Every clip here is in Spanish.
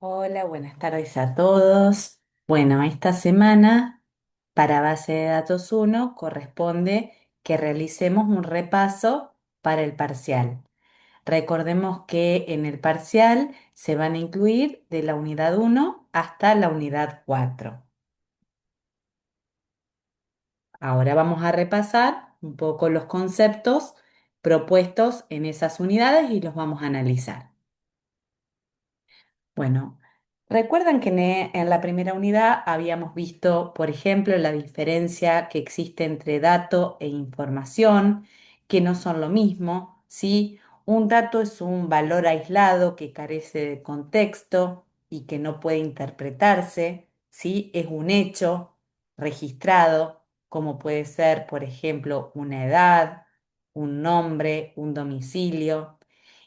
Hola, buenas tardes a todos. Bueno, esta semana para base de datos uno corresponde que realicemos un repaso para el parcial. Recordemos que en el parcial se van a incluir de la unidad uno hasta la unidad 4. Ahora vamos a repasar un poco los conceptos propuestos en esas unidades y los vamos a analizar. Bueno, recuerdan que en la primera unidad habíamos visto, por ejemplo, la diferencia que existe entre dato e información, que no son lo mismo, ¿sí? Un dato es un valor aislado que carece de contexto y que no puede interpretarse, ¿sí? Es un hecho registrado, como puede ser, por ejemplo, una edad, un nombre, un domicilio.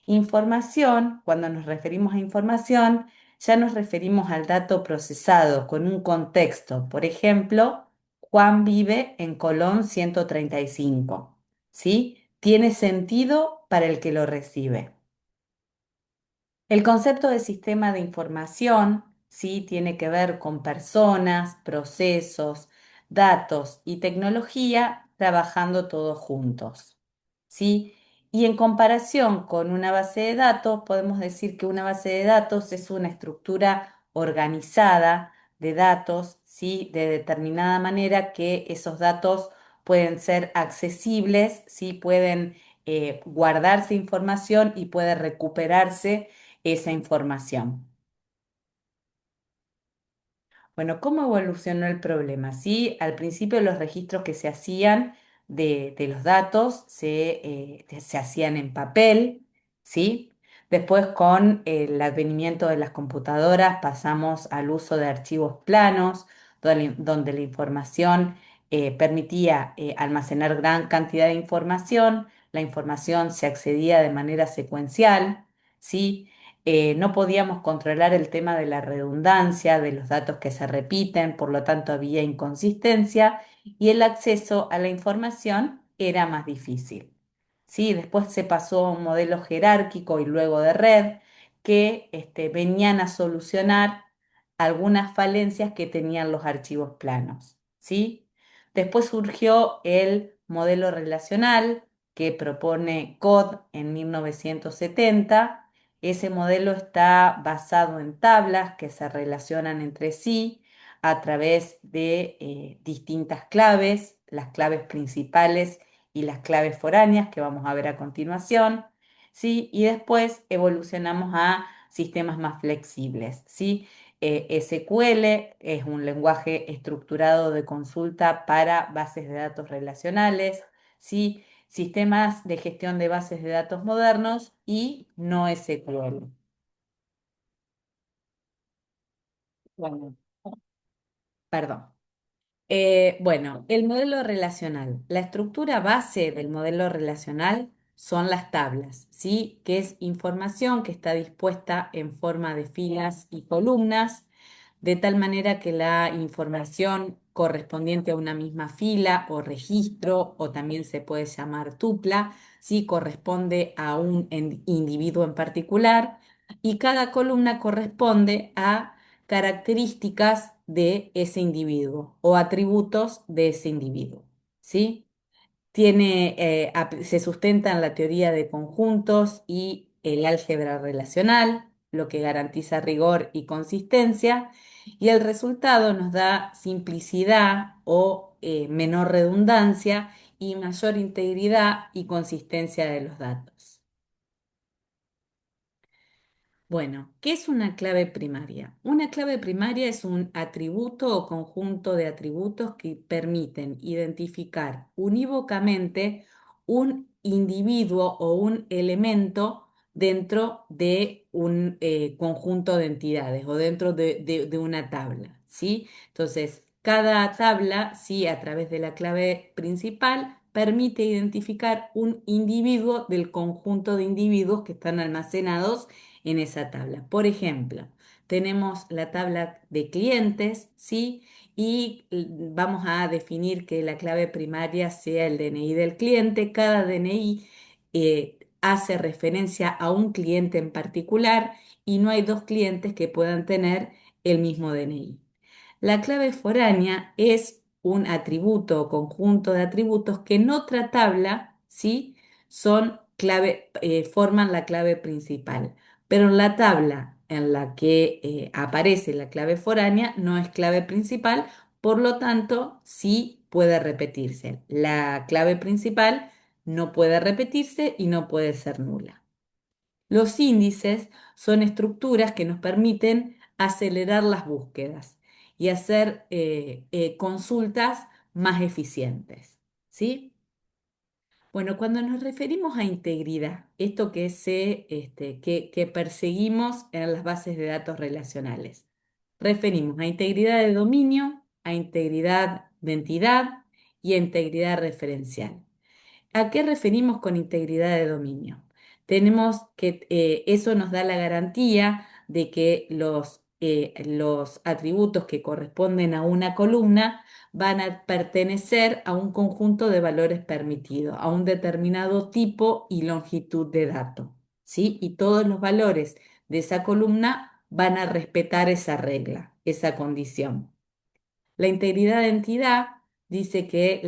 Información, cuando nos referimos a información, ya nos referimos al dato procesado con un contexto. Por ejemplo, Juan vive en Colón 135. ¿Sí? Tiene sentido para el que lo recibe. El concepto de sistema de información, sí, tiene que ver con personas, procesos, datos y tecnología trabajando todos juntos, ¿sí? Y en comparación con una base de datos, podemos decir que una base de datos es una estructura organizada de datos, ¿sí? De determinada manera que esos datos pueden ser accesibles, ¿sí? Pueden guardarse información y puede recuperarse esa información. Bueno, ¿cómo evolucionó el problema? Sí, al principio los registros que se hacían de los datos se hacían en papel, ¿sí? Después con el advenimiento de las computadoras pasamos al uso de archivos planos, donde la información permitía almacenar gran cantidad de información, la información se accedía de manera secuencial, ¿sí? No podíamos controlar el tema de la redundancia, de los datos que se repiten, por lo tanto había inconsistencia y el acceso a la información era más difícil. ¿Sí? Después se pasó a un modelo jerárquico y luego de red que venían a solucionar algunas falencias que tenían los archivos planos. ¿Sí? Después surgió el modelo relacional que propone CODE en 1970. Ese modelo está basado en tablas que se relacionan entre sí a través de distintas claves, las claves principales y las claves foráneas que vamos a ver a continuación, ¿sí? Y después evolucionamos a sistemas más flexibles, ¿sí? SQL es un lenguaje estructurado de consulta para bases de datos relacionales, ¿sí? Sistemas de gestión de bases de datos modernos y no SQL. Bueno, perdón. Bueno, el modelo relacional. La estructura base del modelo relacional son las tablas, ¿sí? Que es información que está dispuesta en forma de filas y columnas, de tal manera que la información correspondiente a una misma fila o registro, o también se puede llamar tupla, ¿sí? Corresponde a un individuo en particular, y cada columna corresponde a características de ese individuo o atributos de ese individuo, ¿sí? Se sustenta en la teoría de conjuntos y el álgebra relacional, lo que garantiza rigor y consistencia, y el resultado nos da simplicidad o menor redundancia y mayor integridad y consistencia de los datos. Bueno, ¿qué es una clave primaria? Una clave primaria es un atributo o conjunto de atributos que permiten identificar unívocamente un individuo o un elemento dentro de un conjunto de entidades o dentro de una tabla, ¿sí? Entonces, cada tabla, sí, a través de la clave principal, permite identificar un individuo del conjunto de individuos que están almacenados en esa tabla. Por ejemplo, tenemos la tabla de clientes, ¿sí? Y vamos a definir que la clave primaria sea el DNI del cliente. Cada DNI hace referencia a un cliente en particular y no hay dos clientes que puedan tener el mismo DNI. La clave foránea es un atributo o conjunto de atributos que en otra tabla, ¿sí? Forman la clave principal. Pero en la tabla en la que aparece la clave foránea no es clave principal, por lo tanto, sí puede repetirse. La clave principal no puede repetirse y no puede ser nula. Los índices son estructuras que nos permiten acelerar las búsquedas y hacer consultas más eficientes, ¿sí? Bueno, cuando nos referimos a integridad, esto que perseguimos en las bases de datos relacionales, referimos a integridad de dominio, a integridad de entidad y a integridad referencial. ¿A qué referimos con integridad de dominio? Tenemos que eso nos da la garantía de que los atributos que corresponden a una columna van a pertenecer a un conjunto de valores permitidos, a un determinado tipo y longitud de dato, ¿sí? Y todos los valores de esa columna van a respetar esa regla, esa condición. La integridad de entidad dice que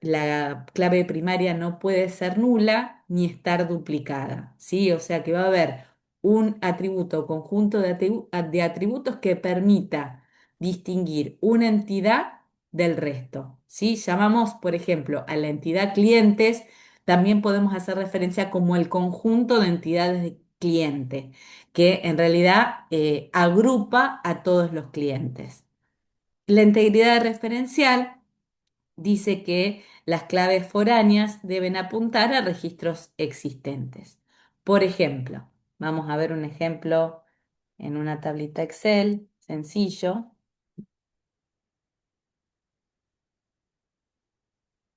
la clave primaria no puede ser nula ni estar duplicada, ¿sí? O sea que va a haber un atributo o conjunto de atributos que permita distinguir una entidad del resto, ¿sí? Llamamos, por ejemplo, a la entidad clientes, también podemos hacer referencia como el conjunto de entidades de cliente, que en realidad agrupa a todos los clientes. La integridad referencial dice que las claves foráneas deben apuntar a registros existentes. Por ejemplo, vamos a ver un ejemplo en una tablita Excel sencillo.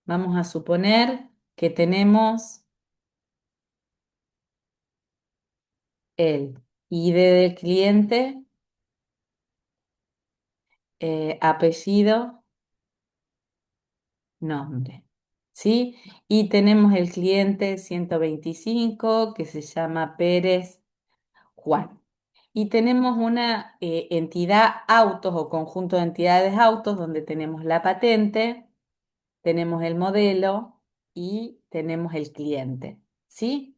Vamos a suponer que tenemos el ID del cliente, apellido, nombre. ¿Sí? Y tenemos el cliente 125 que se llama Pérez Juan. Y tenemos una entidad autos o conjunto de entidades autos donde tenemos la patente, tenemos el modelo y tenemos el cliente. ¿Sí?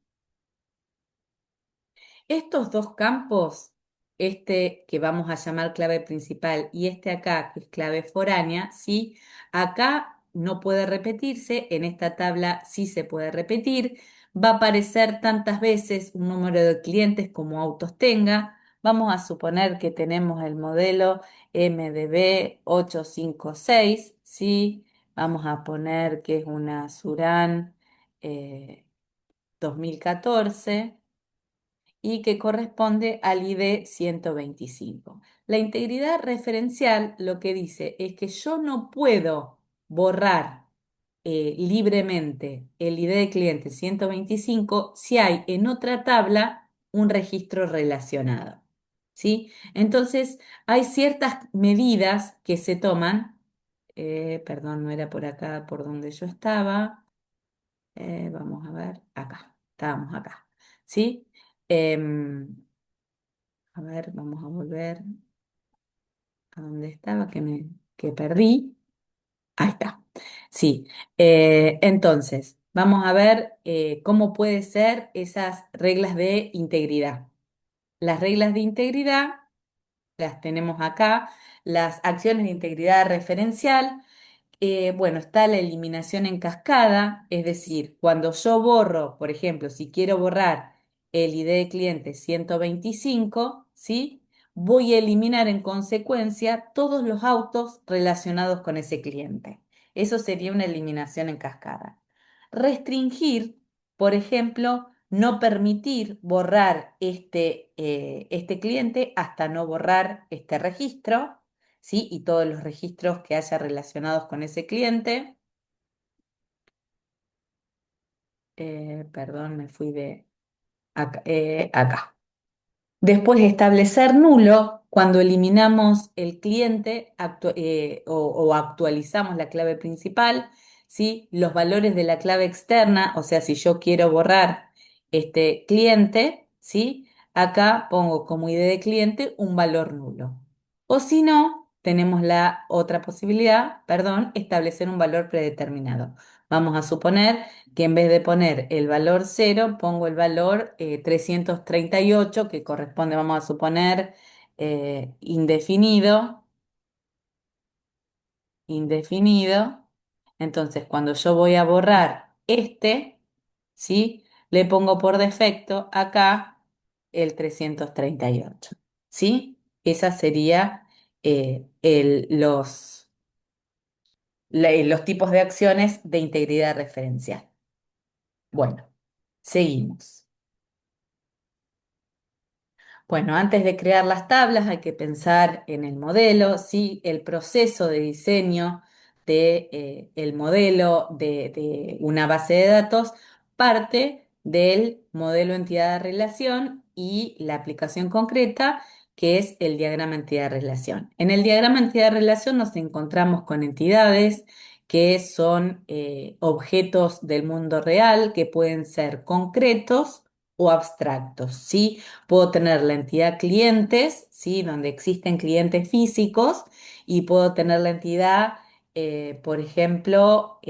Estos dos campos, este que vamos a llamar clave principal y este acá, que es clave foránea, ¿sí? Acá no puede repetirse, en esta tabla sí se puede repetir. Va a aparecer tantas veces un número de clientes como autos tenga. Vamos a suponer que tenemos el modelo MDB 856, ¿sí? Vamos a poner que es una Surán 2014 y que corresponde al ID 125. La integridad referencial lo que dice es que yo no puedo borrar libremente el ID de cliente 125 si hay en otra tabla un registro relacionado. ¿Sí? Entonces, hay ciertas medidas que se toman. Perdón, no era por acá por donde yo estaba. Vamos a ver, acá, estábamos acá. ¿Sí? Em, a ver, vamos a volver a donde estaba, que perdí. Ahí está. Sí. Entonces, vamos a ver cómo puede ser esas reglas de integridad. Las reglas de integridad las tenemos acá. Las acciones de integridad referencial. Bueno, está la eliminación en cascada, es decir, cuando yo borro, por ejemplo, si quiero borrar el ID de cliente 125, ¿sí? Voy a eliminar en consecuencia todos los autos relacionados con ese cliente. Eso sería una eliminación en cascada. Restringir, por ejemplo, no permitir borrar este cliente hasta no borrar este registro. ¿Sí? Y todos los registros que haya relacionados con ese cliente. Perdón, me fui de acá. Acá. Después establecer nulo cuando eliminamos el cliente o actualizamos la clave principal, ¿sí? Los valores de la clave externa, o sea, si yo quiero borrar este cliente, ¿sí? Acá pongo como ID de cliente un valor nulo. O si no, tenemos la otra posibilidad, perdón, establecer un valor predeterminado. Vamos a suponer que en vez de poner el valor cero, pongo el valor 338, que corresponde, vamos a suponer, indefinido, indefinido. Entonces, cuando yo voy a borrar este, ¿sí? Le pongo por defecto acá el 338, ¿sí? Esa sería los tipos de acciones de integridad referencial. Bueno, seguimos. Bueno, antes de crear las tablas hay que pensar en el modelo, ¿sí? El proceso de diseño de, el modelo de una base de datos parte del modelo entidad-relación y la aplicación concreta, que es el diagrama entidad-relación. En el diagrama entidad-relación nos encontramos con entidades que son objetos del mundo real, que pueden ser concretos o abstractos, ¿sí? Puedo tener la entidad clientes, ¿sí? Donde existen clientes físicos y puedo tener la entidad, por ejemplo,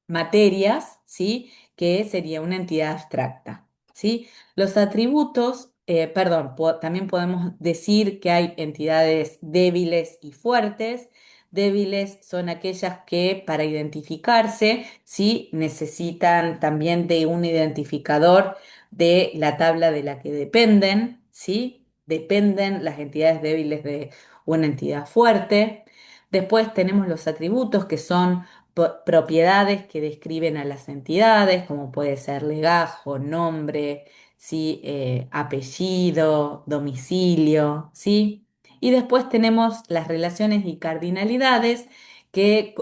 materias, ¿sí? Que sería una entidad abstracta, ¿sí? Los atributos, perdón, también podemos decir que hay entidades débiles y fuertes. Débiles son aquellas que para identificarse, ¿sí? Necesitan también de un identificador de la tabla de la que dependen, ¿sí? Dependen las entidades débiles de una entidad fuerte. Después tenemos los atributos que son propiedades que describen a las entidades, como puede ser legajo, nombre, ¿sí? Apellido, domicilio, ¿sí? Y después tenemos las relaciones y cardinalidades que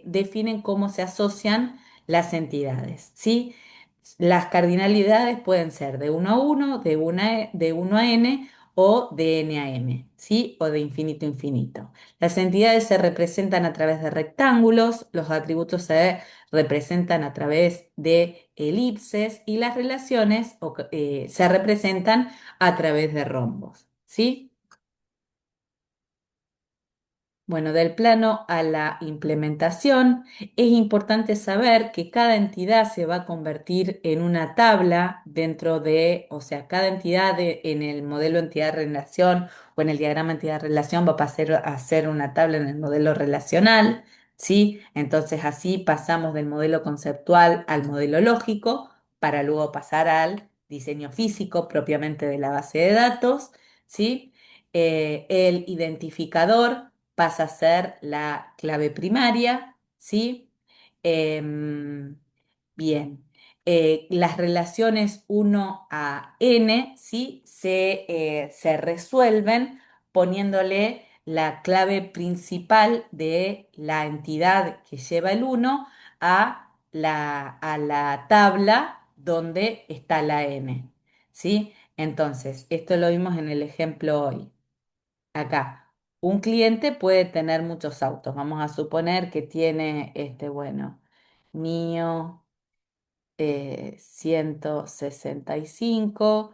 definen cómo se asocian las entidades, ¿sí? Las cardinalidades pueden ser de uno a uno, de uno a n o de n a m, ¿sí? O de infinito a infinito. Las entidades se representan a través de rectángulos, los atributos se representan a través de elipses y las relaciones se representan a través de rombos, ¿sí? Bueno, del plano a la implementación, es importante saber que cada entidad se va a convertir en una tabla dentro de, o sea, cada entidad en el modelo entidad-relación o en el diagrama entidad-relación va a pasar a ser una tabla en el modelo relacional, ¿sí? Entonces así pasamos del modelo conceptual al modelo lógico para luego pasar al diseño físico propiamente de la base de datos, ¿sí? El identificador pasa a ser la clave primaria, ¿sí? Em, bien. Las relaciones uno a n, ¿sí? Se resuelven poniéndole la clave principal de la entidad que lleva el uno a la tabla donde está la n, ¿sí? Entonces, esto lo vimos en el ejemplo hoy. Acá, un cliente puede tener muchos autos. Vamos a suponer que tiene, bueno, mío 165.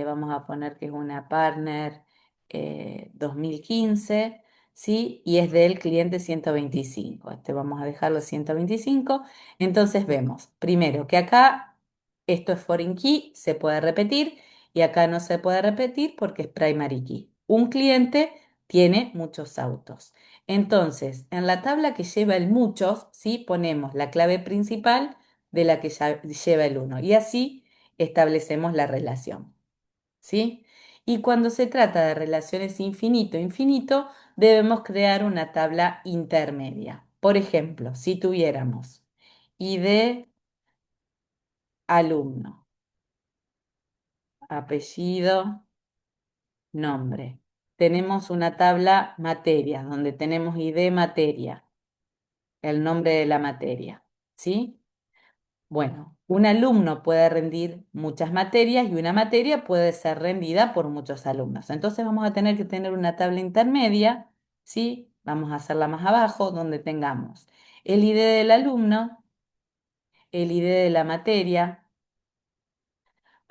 Vamos a poner que es una partner 2015, ¿sí? Y es del cliente 125. Vamos a dejarlo 125. Entonces vemos, primero, que acá esto es foreign key, se puede repetir, y acá no se puede repetir porque es primary key. Un cliente tiene muchos autos. Entonces, en la tabla que lleva el muchos, ¿sí? Ponemos la clave principal de la que lleva el uno. Y así establecemos la relación, ¿sí? Y cuando se trata de relaciones infinito-infinito, debemos crear una tabla intermedia. Por ejemplo, si tuviéramos ID alumno, apellido, nombre. Tenemos una tabla materia, donde tenemos ID materia, el nombre de la materia, ¿sí? Bueno, un alumno puede rendir muchas materias y una materia puede ser rendida por muchos alumnos. Entonces vamos a tener que tener una tabla intermedia, ¿sí? Vamos a hacerla más abajo, donde tengamos el ID del alumno, el ID de la materia,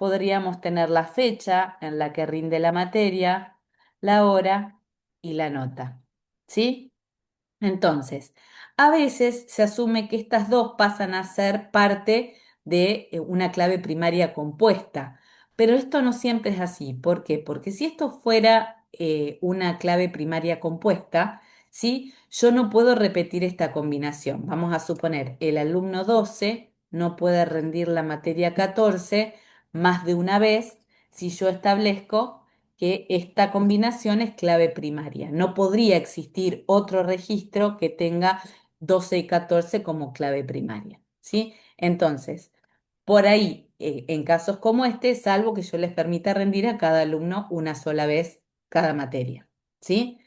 podríamos tener la fecha en la que rinde la materia, la hora y la nota. ¿Sí? Entonces, a veces se asume que estas dos pasan a ser parte de una clave primaria compuesta, pero esto no siempre es así. ¿Por qué? Porque si esto fuera una clave primaria compuesta, ¿sí? Yo no puedo repetir esta combinación. Vamos a suponer, el alumno 12 no puede rendir la materia 14 más de una vez si yo establezco que esta combinación es clave primaria. No podría existir otro registro que tenga 12 y 14 como clave primaria, ¿sí? Entonces, por ahí, en casos como este, salvo que yo les permita rendir a cada alumno una sola vez cada materia, ¿sí?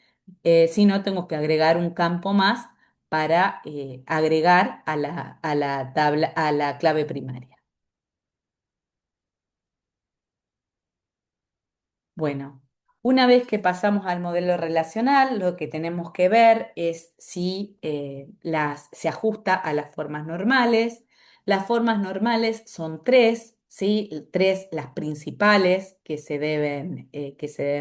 Si no, tengo que agregar un campo más para agregar a la tabla, a la clave primaria. Bueno, una vez que pasamos al modelo relacional, lo que tenemos que ver es si se ajusta a las formas normales. Las formas normales son tres, ¿sí? Tres las principales que se deben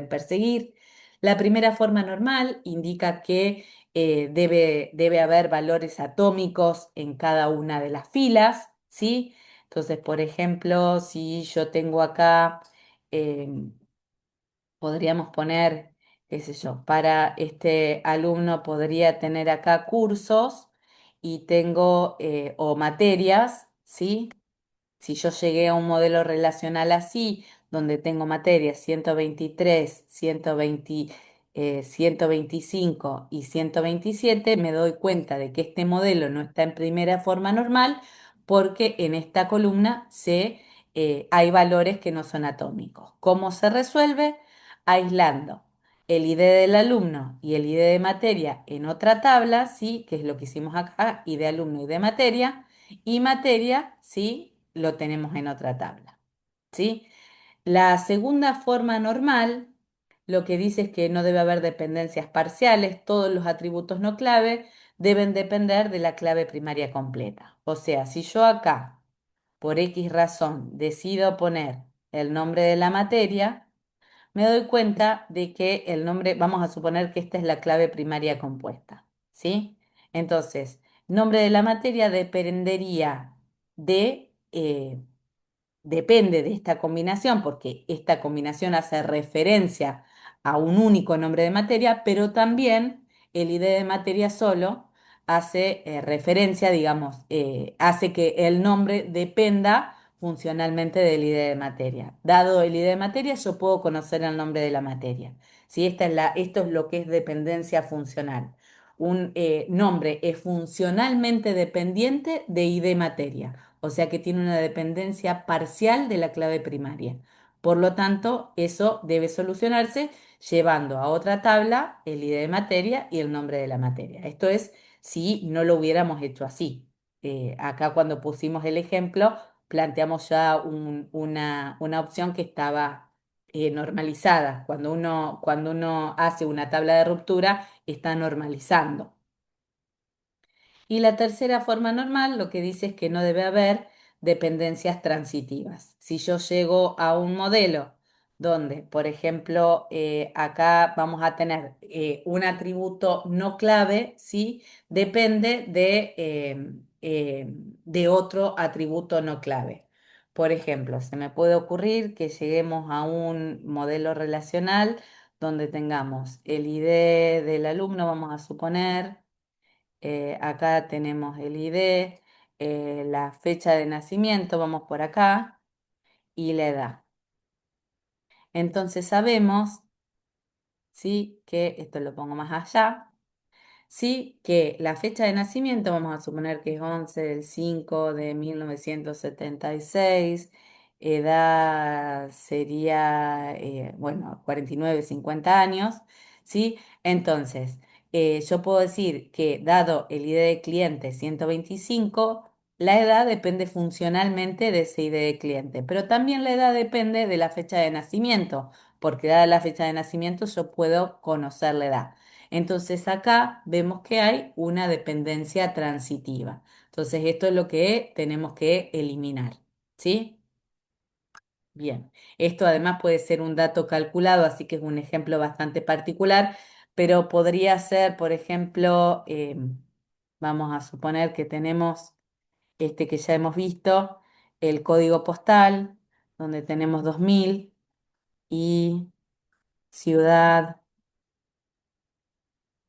perseguir. La primera forma normal indica que debe haber valores atómicos en cada una de las filas, ¿sí? Entonces, por ejemplo, si yo tengo acá em, podríamos poner, qué sé yo, para este alumno podría tener acá cursos y tengo, o materias, ¿sí? Si yo llegué a un modelo relacional así, donde tengo materias 123, 120, 125 y 127, me doy cuenta de que este modelo no está en primera forma normal porque en esta columna hay valores que no son atómicos. ¿Cómo se resuelve? Aislando el ID del alumno y el ID de materia en otra tabla, ¿sí? Que es lo que hicimos acá, ID de alumno y de materia y materia, ¿sí? Lo tenemos en otra tabla, ¿sí? La segunda forma normal lo que dice es que no debe haber dependencias parciales, todos los atributos no clave deben depender de la clave primaria completa. O sea, si yo acá, por X razón, decido poner el nombre de la materia, me doy cuenta de que el nombre, vamos a suponer que esta es la clave primaria compuesta, ¿sí? Entonces, nombre de la materia dependería depende de esta combinación, porque esta combinación hace referencia a un único nombre de materia, pero también el ID de materia solo hace referencia, digamos, hace que el nombre dependa funcionalmente del ID de materia. Dado el ID de materia, yo puedo conocer el nombre de la materia. ¿Sí? Esto es lo que es dependencia funcional. Un nombre es funcionalmente dependiente de ID materia, o sea que tiene una dependencia parcial de la clave primaria. Por lo tanto, eso debe solucionarse llevando a otra tabla el ID de materia y el nombre de la materia. Esto es si no lo hubiéramos hecho así. Acá cuando pusimos el ejemplo, planteamos ya una opción que estaba normalizada. Cuando uno hace una tabla de ruptura, está normalizando. Y la tercera forma normal lo que dice es que no debe haber dependencias transitivas. Si yo llego a un modelo donde, por ejemplo, acá vamos a tener un atributo no clave, ¿sí? Depende de otro atributo no clave. Por ejemplo, se me puede ocurrir que lleguemos a un modelo relacional donde tengamos el ID del alumno, vamos a suponer. Acá tenemos el ID, la fecha de nacimiento, vamos por acá, y la edad. Entonces sabemos, ¿sí? Que esto lo pongo más allá. Sí, que la fecha de nacimiento, vamos a suponer que es 11 del 5 de 1976, edad sería, bueno, 49, 50 años, ¿sí? Entonces, yo puedo decir que dado el ID de cliente 125, la edad depende funcionalmente de ese ID de cliente, pero también la edad depende de la fecha de nacimiento, porque dada la fecha de nacimiento yo puedo conocer la edad. Entonces acá vemos que hay una dependencia transitiva. Entonces esto es lo que tenemos que eliminar, ¿sí? Bien, esto además puede ser un dato calculado, así que es un ejemplo bastante particular, pero podría ser, por ejemplo, vamos a suponer que tenemos este que ya hemos visto, el código postal, donde tenemos 2000 y ciudad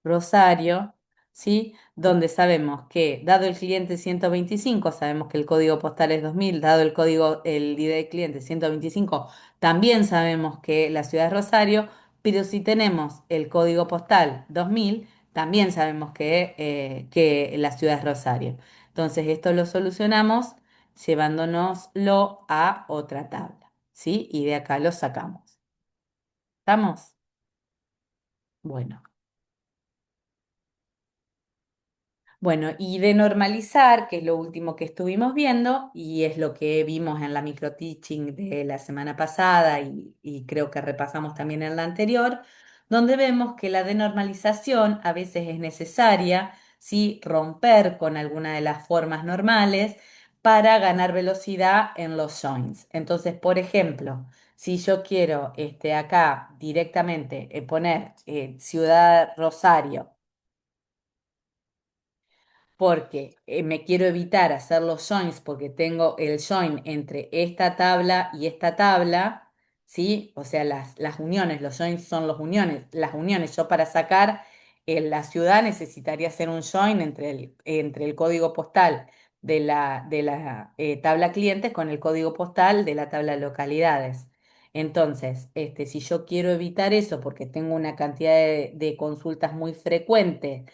Rosario, ¿sí? Donde sabemos que, dado el cliente 125, sabemos que el código postal es 2000, dado el código, el ID del cliente 125, también sabemos que la ciudad es Rosario, pero si tenemos el código postal 2000, también sabemos que la ciudad es Rosario. Entonces, esto lo solucionamos llevándonoslo a otra tabla, ¿sí? Y de acá lo sacamos. ¿Estamos? Bueno. Bueno, y de normalizar, que es lo último que estuvimos viendo y es lo que vimos en la micro teaching de la semana pasada y creo que repasamos también en la anterior, donde vemos que la denormalización a veces es necesaria, ¿sí? Romper con alguna de las formas normales para ganar velocidad en los joins. Entonces, por ejemplo, si yo quiero acá directamente poner Ciudad Rosario, porque me quiero evitar hacer los joins porque tengo el join entre esta tabla y esta tabla, ¿sí? O sea, las uniones, los joins son los uniones, las uniones. Yo para sacar la ciudad necesitaría hacer un join entre el código postal de la tabla clientes con el código postal de la tabla localidades. Entonces, si yo quiero evitar eso porque tengo una cantidad de consultas muy frecuente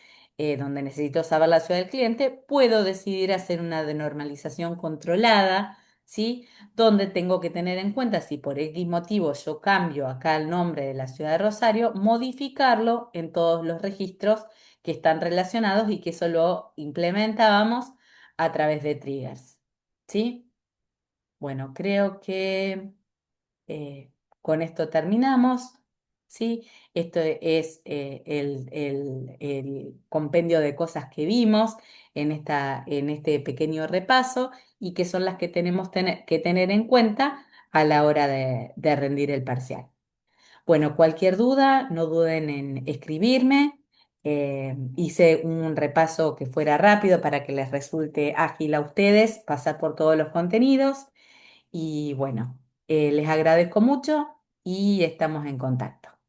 donde necesito saber la ciudad del cliente, puedo decidir hacer una denormalización controlada, ¿sí? Donde tengo que tener en cuenta si por X motivo yo cambio acá el nombre de la ciudad de Rosario, modificarlo en todos los registros que están relacionados y que eso lo implementábamos a través de triggers, ¿sí? Bueno, creo que eh, con esto terminamos, ¿sí? Esto es el compendio de cosas que vimos en este pequeño repaso y que son las que tenemos que tener en cuenta a la hora de rendir el parcial. Bueno, cualquier duda, no duden en escribirme. Hice un repaso que fuera rápido para que les resulte ágil a ustedes pasar por todos los contenidos. Y bueno, les agradezco mucho y estamos en contacto.